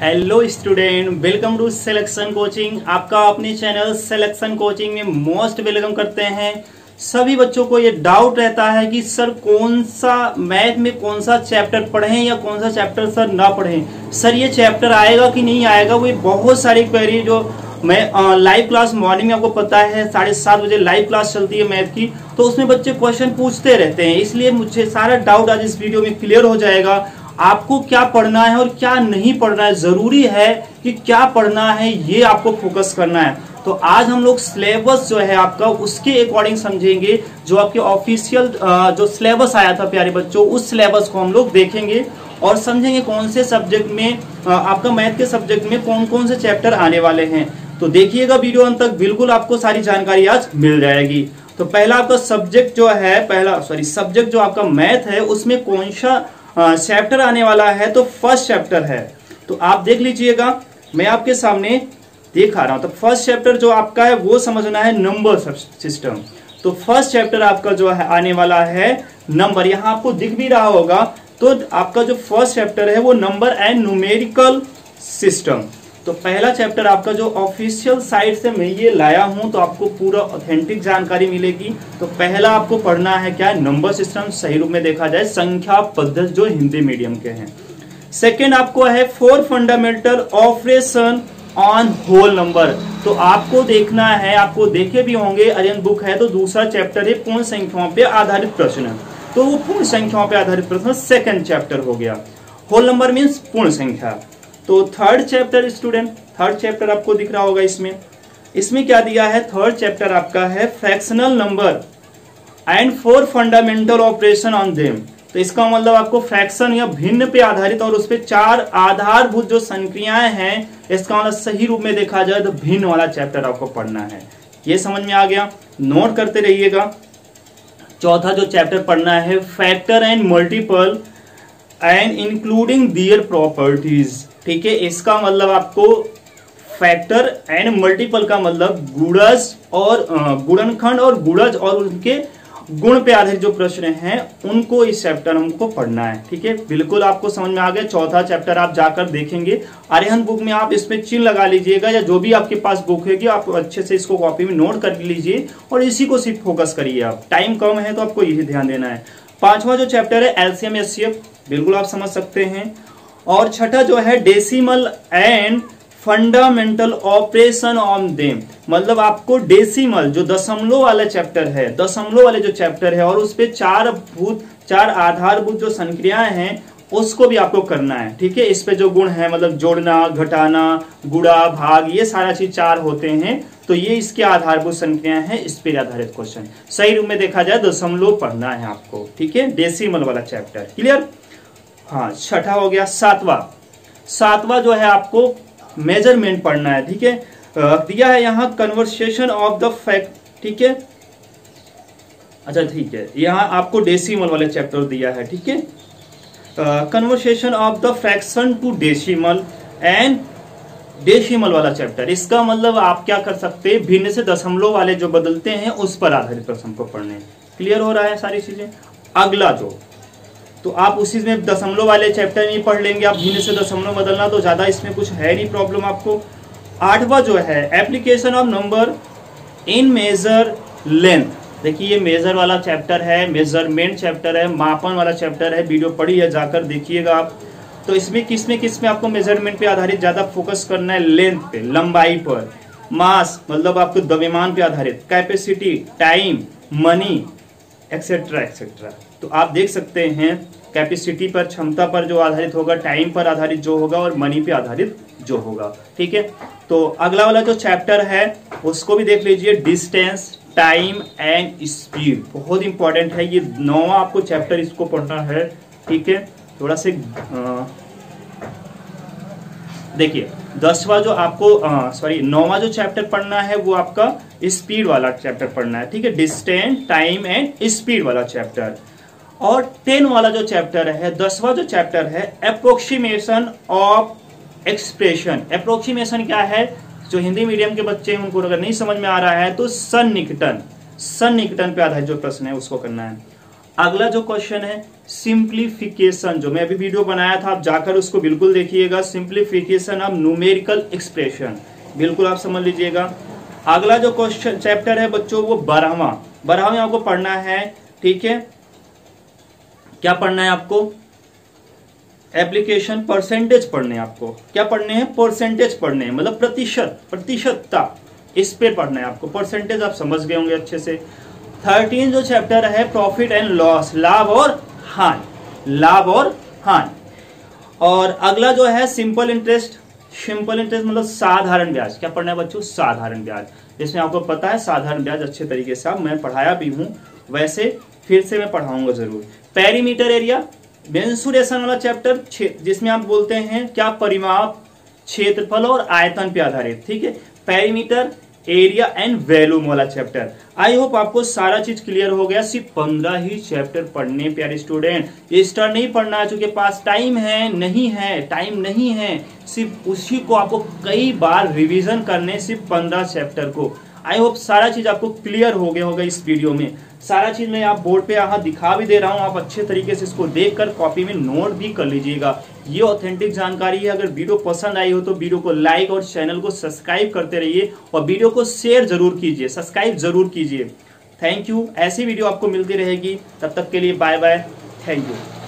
Hello student, welcome to selection coaching. आपका अपने channel selection coaching में मोस्ट वेलकम करते हैं। सभी बच्चों को ये डाउट रहता है कि सर कौन सा मैथ में कौन सा चैप्टर पढ़ें या कौन सा चैप्टर सर ना पढ़ें, सर ये चैप्टर आएगा कि नहीं आएगा। वो बहुत सारी क्वेरी जो मैं लाइव क्लास मॉर्निंग में, आपको पता है 7:30 बजे लाइव क्लास चलती है मैथ की, तो उसमें बच्चे क्वेश्चन पूछते रहते हैं। इसलिए मुझे सारा डाउट आज इस वीडियो में क्लियर हो जाएगा। आपको क्या पढ़ना है और क्या नहीं पढ़ना है, जरूरी है कि क्या पढ़ना है ये आपको फोकस करना है। तो आज हम लोग सिलेबस जो है आपका उसके अकॉर्डिंग समझेंगे। जो आपके ऑफिशियल जो सिलेबस आया था प्यारे बच्चों, उस सिलेबस को हम लोग देखेंगे और समझेंगे कौन से सब्जेक्ट में आपका मैथ के सब्जेक्ट में कौन कौन से चैप्टर आने वाले हैं। तो देखिएगा वीडियो अंत तक, बिल्कुल आपको सारी जानकारी आज मिल जाएगी। तो पहला आपका सब्जेक्ट जो है, सब्जेक्ट जो आपका मैथ है उसमें कौन सा चैप्टर आने वाला है, तो फर्स्ट चैप्टर है। तो आप देख लीजिएगा, मैं आपके सामने दिखा रहा हूं। तो फर्स्ट चैप्टर जो आपका है वो समझना है नंबर सिस्टम। तो फर्स्ट चैप्टर आपका जो है आने वाला है नंबर, यहां आपको दिख भी रहा होगा। तो आपका जो फर्स्ट चैप्टर है वो नंबर एंड न्यूमेरिकल सिस्टम। तो पहला चैप्टर आपका जो ऑफिशियल साइट से मैं ये लाया हूं, तो आपको पूरा ऑथेंटिक जानकारी मिलेगी। तो पहला आपको पढ़ना है क्या, नंबर सिस्टम, सही रूप में देखा जाए संख्या पद्धति, जो हिंदी मीडियम के हैं। सेकंड आपको है 4 fundamental operation on whole number. तो आपको देखना है, आपको देखे भी होंगे अरिहंत बुक है, तो दूसरा चैप्टर है पूर्ण संख्याओं पे आधारित प्रश्न। तो वो पूर्ण संख्याओं पे आधारित प्रश्न सेकंड चैप्टर हो गया। होल नंबर मीन्स पूर्ण संख्या। तो third chapter student, third chapter आपको दिख रहा होगा। इसमें क्या दिया है, थर्ड चैप्टर आपका है fractional number and 4 fundamental operation on them. तो इसका मतलब आपको फ्रैक्शन या भिन्न पे आधारित और उस पे 4 आधारभूत जो संक्रियाएं हैं, इसका मतलब सही रूप में देखा जाए तो भिन्न वाला चैप्टर आपको पढ़ना है। ये समझ में आ गया, नोट करते रहिएगा। चौथा जो चैप्टर पढ़ना है factor and multiple and including their properties. ठीक है, इसका मतलब आपको फैक्टर एंड मल्टीपल का मतलब गुणज और गुणनखंड और गुणज और उनके गुण पे आधारित जो प्रश्न हैं उनको इस चैप्टर हमको पढ़ना है। ठीक है, बिल्कुल आपको समझ में आ गया। चौथा चैप्टर आप जाकर देखेंगे अरिहंत बुक में, आप इसमें चिन्ह लगा लीजिएगा या जो भी आपके पास बुक है कि आप अच्छे से इसको कॉपी में नोट कर लीजिए और इसी को सिर्फ फोकस करिए। आप टाइम कम है तो आपको यही ध्यान देना है। पांचवा जो चैप्टर है एलसीएम एचसीएफ, बिल्कुल आप समझ सकते हैं। और छठा जो है decimal and fundamental operation on them, मतलब आपको डेसिमल जो दशमलव वाला चैप्टर है, दशमलव वाले जो चैप्टर है और उस पे 4 आधारभूत जो संक्रियाएं हैं उसको भी आपको करना है। ठीक है, इस पे जो गुण है मतलब जोड़ना, घटाना, गुणा, भाग, ये सारा चीज 4 होते हैं। तो ये इसके आधारभूत संक्रियाएं हैं, इस पे आधारित क्वेश्चन। सही रूप में देखा जाए दशमलव पढ़ना है आपको। ठीक है, डेसिमल वाला चैप्टर क्लियर। हाँ, छठा हो गया। सातवां जो है आपको मेजरमेंट पढ़ना है। ठीक है, दिया है यहाँ कन्वर्सेशन ऑफ द फैक्ट। ठीक है, अच्छा ठीक है, यहाँ आपको डेसिमल वाले चैप्टर दिया है। ठीक है, conversation of the fraction to decimal and decimal वाला चैप्टर। इसका मतलब आप क्या कर सकते हैं, भिन्न से दशमलव वाले जो बदलते हैं उस पर आधारित प्रश्न को पढ़ने। क्लियर हो रहा है सारी चीजें। अगला जो, तो आप उसी में दशमलव वाले चैप्टर में पढ़ लेंगे। आप भिन्न से दशमलव बदलना तो ज्यादा इसमें कुछ है नहीं प्रॉब्लम आपको। आठवां जो है application of number in major length. देखिए ये मेजर वाला चैप्टर है, मेजरमेंट चैप्टर है, मापन वाला चैप्टर है। वीडियो पढ़ी है, जाकर देखिएगा आप। तो इसमें किसमें आपको मेजरमेंट पे आधारित ज्यादा फोकस करना है, लेंथ पे, लंबाई पर। मास मतलब आपको द्रव्यमान पे आधारित, capacity, time, money, etcetera etcetera. तो आप देख सकते हैं कैपेसिटी पर, क्षमता पर जो आधारित होगा, टाइम पर आधारित जो होगा और मनी पे आधारित जो होगा। ठीक है, तो अगला वाला जो चैप्टर है उसको भी देख लीजिए, डिस्टेंस, टाइम एंड स्पीड। बहुत इंपॉर्टेंट है ये 9वां आपको चैप्टर, इसको पढ़ना है। ठीक है, थोड़ा से देखिए 10वां जो आपको 9वां जो चैप्टर पढ़ना है वो आपका स्पीड वाला चैप्टर पढ़ना है। ठीक है, डिस्टेंस, टाइम एंड स्पीड वाला चैप्टर। और 10 वाला जो चैप्टर है, 10वां जो चैप्टर है अप्रोक्सीमेशन ऑफ एक्सप्रेशन। अप्रोक्सीमेशन क्या है, जो हिंदी मीडियम के बच्चे हैं उनको अगर नहीं समझ में आ रहा है तो सन्निकटन पे आधारित जो प्रश्न है उसको करना है। अगला जो क्वेश्चन है सिंप्लीफिकेशन, जो मैं अभी वीडियो बनाया था आप जाकर उसको बिल्कुल देखिएगा। सिंप्लीफिकेशन ऑफ न्यूमेरिकल एक्सप्रेशन, बिल्कुल आप समझ लीजिएगा। अगला जो क्वेश्चन चैप्टर है बच्चों वो 12वां में आपको पढ़ना है, ठीक है। क्या पढ़ना है आपको? एप्लीकेशन परसेंटेज पढ़ने हैं आपको। क्या पढ़ने हैं? परसेंटेज पढ़ने हैं, मतलब प्रतिशतता, इस पे पढ़ना है आपको। परसेंटेज आप समझ गए होंगे अच्छे से। 13 जो चैप्टर है प्रॉफिट एंड लॉस, लाभ और हानि। और अगला जो है सिंपल इंटरेस्ट मतलब साधारण ब्याज। क्या पढ़ना है बच्चों? साधारण ब्याज, जिसमें आपको पता है साधारण ब्याज अच्छे तरीके से मैं पढ़ाया भी हूं, वैसे फिर से मैं पढ़ाऊंगा जरूर। पेरीमीटर एरिया, मेंसुरेशन वाला चैप्टर, जिसमें आप बोलते हैं क्या? परिमाप, क्षेत्रफल और आयतन पे आधारित, ठीक है। पेरीमीटर, एरिया एंड वॉल्यूम वाला चैप्टर। आई होप आपको सारा चीज क्लियर हो गया। सिर्फ 15 ही चैप्टर पढ़ने प्यारे स्टूडेंट, एक्स्ट्रा नहीं पढ़ना है क्योंकि पास टाइम नहीं है, सिर्फ उसी को आपको कई बार रिवीजन करने, सिर्फ 15 चैप्टर को। आई होप सारा चीज आपको क्लियर हो गया होगा इस वीडियो में। सारा चीज मैं आप बोर्ड पे यहाँ दिखा भी दे रहा हूँ, आप अच्छे तरीके से इसको देखकर कॉपी में नोट भी कर लीजिएगा। ये ऑथेंटिक जानकारी है। अगर वीडियो पसंद आई हो तो वीडियो को लाइक और चैनल को सब्सक्राइब करते रहिए, और वीडियो को शेयर जरूर कीजिए, सब्सक्राइब जरूर कीजिए। Thank you. ऐसी वीडियो आपको मिलती रहेगी, तब तक के लिए बाय बाय, थैंक यू।